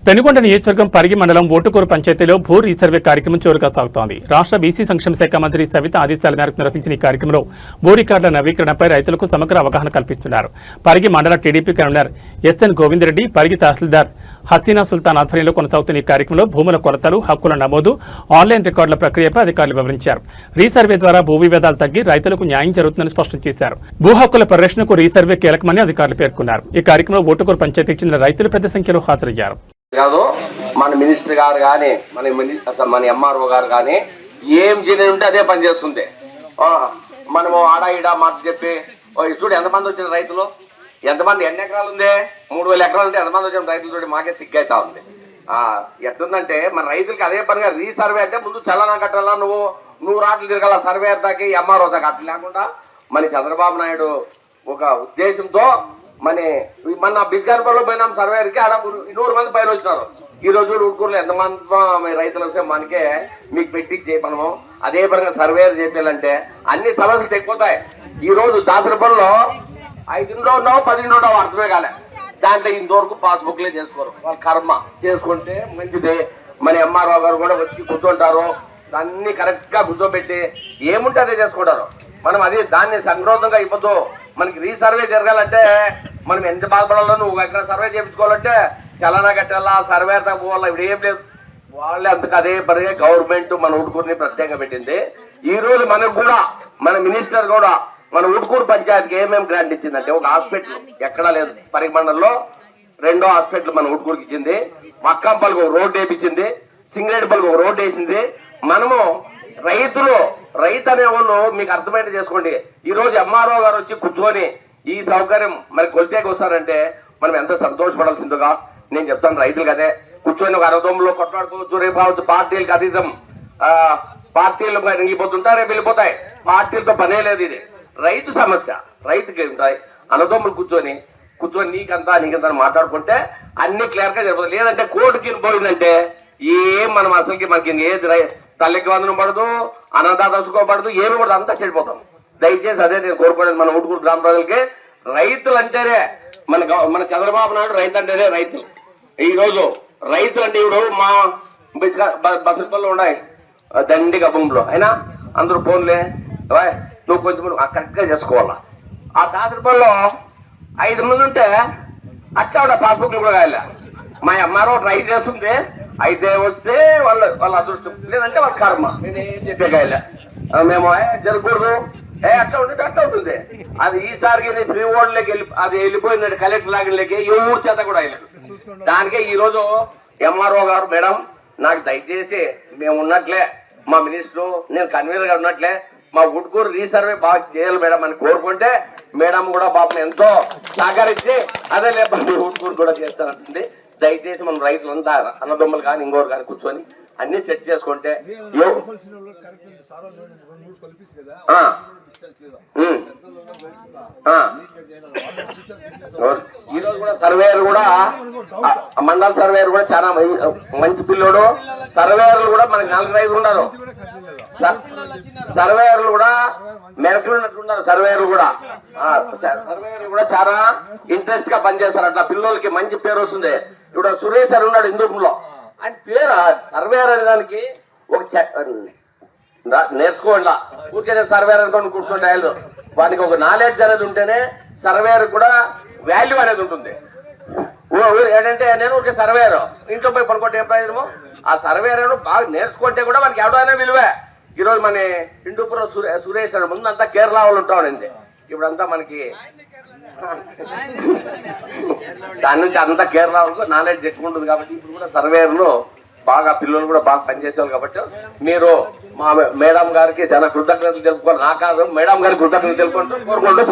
పెనుగొండ నియోజకవర్గం పరిగి మండలం ఓటుకూరు పంచాయతీలో భూ రీసర్వే కార్యక్రమం జోరుగా సాగుతోంది. రాష్ట్ర బీసీ సంక్షేమ శాఖ మంత్రి సవిత ఆదేశాల మేరకు నిర్వహించిన ఈ కార్యక్రమంలో భూ రికార్డుల నవీకరణపై రైతులకు సమగ్ర అవగాహన కల్పిస్తున్నారు. పరిగి మండల TDP convener SN Govindareddy, Parigi tahsildar Haseena Sultan ఆధ్వర్యంలో కొనసాగుతున్న ఈ కార్యక్రమంలో భూముల కొలతలు, హక్కుల నమోదు, ఆన్లైన్ రికార్డుల ప్రక్రియపై అధికారులు వివరించారు. రీసర్వే ద్వారా భూ వివాదాలు తగ్గి రైతులకు న్యాయం జరుగుతుందని స్పష్టం చేశారు. భూ హక్కుల పరిరక్షణకు రీసర్వే కీలకమని అధికారులు పేర్కొన్నారు. ఈ కార్యక్రమంలో ఓటుకూరు పంచాయతీకి చెందిన రైతులు పెద్ద సంఖ్యలో హాజరయ్యారు. కాదు మన మినిస్టర్ గారు కానీ మన ఎంఆర్ఓ గారు కానీ ఏం చేయని ఉంటే అదే పని చేస్తుంది. మనము ఆడ ఈడ మాట చెప్పి చూడు ఎంతమంది వచ్చిన రైతులు, ఎంతమంది ఎన్ని ఎకరాలు ఉంది, 3000 ఎకరాలు ఉంటే ఎంతమంది వచ్చిన రైతులతో మాకే సిగ్గైతా ఉంది. ఎట్లుందంటే మన రైతులకి అదే పనిగా రీసర్వే అంటే ముందు చల్లనా కట్టాలా, నువ్వు రాట్లు తిరగాల సర్వే దాకా ఎంఆర్ఓ దాకా. అట్లా లేకుండా మన చంద్రబాబు నాయుడు ఒక ఉద్దేశంతో మన బిగ్గానపల్లిలో పోయినాం సర్వేకి, ఆడ 100 మంది పైన వచ్చినారు. ఈ రోజు ఉడుకూరులో ఎంతమంది రైతులు వస్తే మనకే మీకు పెట్టి చేయమనము అదే పరంగా సర్వేర్ చేయాలంటే అన్ని సమస్యలు తెగిపోతాయి. ఈ రోజు దాసరపల్లిలో 5 ఉన్నావు 10 ఉన్నావు అర్థమే కాలే. దాంట్లో ఇంతవరకు పాస్బుక్లే చేసుకోరు, వాళ్ళ కర్మ చేసుకుంటే మంచిదే. మన ఎంఆర్ఓ గారు కూడా వచ్చి కూర్చుంటారు, అన్ని కరెక్ట్ గా కూర్చోబెట్టి ఏముంటే అదే చేసుకుంటారు. మనం అది దాన్ని సంక్రోధంగా ఇవ్వద్దు. మనకి రీసర్వే జరగాలంటే మనం ఎంత బాధపడాలో, నువ్వు ఎక్కడ సర్వే చేయించుకోవాలంటే చలనా కట్టాలా, సర్వే పోవాలా, ఇప్పుడు ఏం లేదు. వాళ్ళే అంతకు అదే పనిగా గవర్నమెంట్ మన ఉటుకూరుని ప్రత్యేకంగా పెట్టింది. ఈ రోజు మనకు కూడా మన మినిస్టర్ కూడా మన ఉటుకూరు పంచాయతీకి ఏమేమి గ్రాంట్ ఇచ్చిందంటే, ఒక హాస్పిటల్ ఎక్కడా లేదు పరిగి మండలంలో, 2వ హాస్పిటల్ మన ఉటుకూరుకి ఇచ్చింది, మక్కంపల్లికి ఒక రోడ్డు వేయించింది, సింగరేడిపల్లికి ఒక రోడ్డు వేసింది. మనము రైతు అనే వాళ్ళు మీకు అర్థమైతే చేసుకోండి. ఈ రోజు ఎంఆర్ఓ గారు వచ్చి కూర్చొని ఈ సౌకర్యం మరి కొలిసేకి వస్తారంటే మనం ఎంత సంతోషపడాల్సిందిగా నేను చెప్తాను. రైతులకు అదే కూర్చొని ఒక 60 కొట్లాడుకోవచ్చు, రేపు కావచ్చు. పార్టీలకు అతీతం, పార్టీలు ఇంగిపోతుంటారు, రేపు వెళ్ళిపోతాయి. పార్టీలతో పనే లేదు. ఇది రైతు సమస్య, రైతుకి ఉంటాయి. అన్నదమ్ములు కూర్చొని నీకంతా మాట్లాడుకుంటే అన్ని క్లియర్ గా జరుగుతుంది. లేదంటే కోర్టుకి పోయిందంటే మనం అసలుకి మనకి ఏది తల్లికి వందనం పడదు, అన్నదాత పడదు, ఏమి కూడా అంతా చెడిపోతాం. దయచేసి అదే నేను కోరుకోలేదు మన ఉటుకూరు గ్రామ ప్రజలకి. రైతులు అంటేనే మన చంద్రబాబు నాయుడు రైతు అంటేనే రైతులు. ఈ రోజు రైతులు అంటే ఇప్పుడు మా బస్సుల్లో ఉన్నాయి దండిగా భూములు, అయినా అందరూ ఫోన్లే నువ్వు కొంచెం కరెక్ట్ గా చేసుకోవాలా. ఆ దాసరపల్లిలో 5 మంది ఉంటే అట్లా పాస్బుక్లు కూడా కాయలే. మా ఎంఆర్ఓ ట్రై చేస్తుంది, అయితే వస్తే వాళ్ళ అదృష్టం, లేదంటే వాళ్ళ కర్మ. నేనేం చెప్పేకాయలే, మేము జరగకూడదు, అట్లా ఉంటుంది అట్లా ఉంటుంది. అది ఈసారికి ఫ్రీ ఓడ్లోకి అది వెళ్ళిపోయిందంటే కలెక్టర్ లాగిన్లోకి ఎవరు చేత కూడా అయ్యలేదు. దానికే ఈ రోజు ఎంఆర్ఓ గారు, మేడం నాకు దయచేసి మేము ఉన్నట్లే, మా మినిస్టరు నేను కన్వీనర్ గా ఉన్నట్లే మా ఉటుకూరు రీసర్వే బాగా చేయాలి మేడం అని కోరుకుంటే, మేడం కూడా పాపం ఎంతో సహకరించి అదే లేకపోతే ఉటుకూరు కూడా చేస్తానంటుంది. దయచేసి మనం రైతులంతా అన్నదమ్ములు కానీ ఇంకోరు కానీ కూర్చొని అన్ని సెట్ చేసుకుంటే ఈ రోజు కూడా సర్వేయర్ కూడా మండల సర్వేయర్ కూడా చాలా మంచి పిల్లోడు. సర్వేయర్లు కూడా మనకి 4 రైతులు ఉన్నారు. సర్వేయర్లు కూడా మెరకున్నట్టున్నారు. సర్వేయర్లు కూడా చాలా ఇంట్రెస్ట్ గా పనిచేస్తారు. అట్లా పిల్లలకి మంచి పేరు వస్తుంది. ఇప్పుడు సురేష్ అని ఉన్నాడు హిందూపులో, ఆయన పేరు సర్వేయర్ అనే దానికి ఒక నేర్చుకోండి. ఊరికే సర్వేయర్ అనుకోండి కూర్చోండి. ఆయన వానికి ఒక నాలెడ్జ్ అనేది ఉంటేనే సర్వేయర్ కూడా వాల్యూ అనేది ఉంటుంది. ఏంటంటే నేను ఊరికే సర్వేయర్ ఇంట్లో పోయి పనుకుంటే ఏం ప్రయోజనము? ఆ సర్వేయర్ బాగా నేర్చుకుంటే కూడా మనకి ఎవడైనా విలువే. ఈరోజు మన హిందూపురం సురేష్ అని ముందు అంతా కేరళ వాళ్ళు ఉంటామండి, ఇప్పుడంతా మనకి దాని నుంచి అంతా కేరళ వాళ్ళకు నాలెడ్జ్ ఎక్కువ ఉంటుంది. కాబట్టి ఇప్పుడు కూడా సర్వేయర్లు బాగా పిల్లలు కూడా బాగా పనిచేసేవాళ్ళు. కాబట్టి మీరు మా మేడం గారికి చాలా కృతజ్ఞతలు తెలుపుకోవాలి. నా కాదు, మేడం గారికి కృతజ్ఞతలు తెలుపుకుంటూ కోరుకుంటూ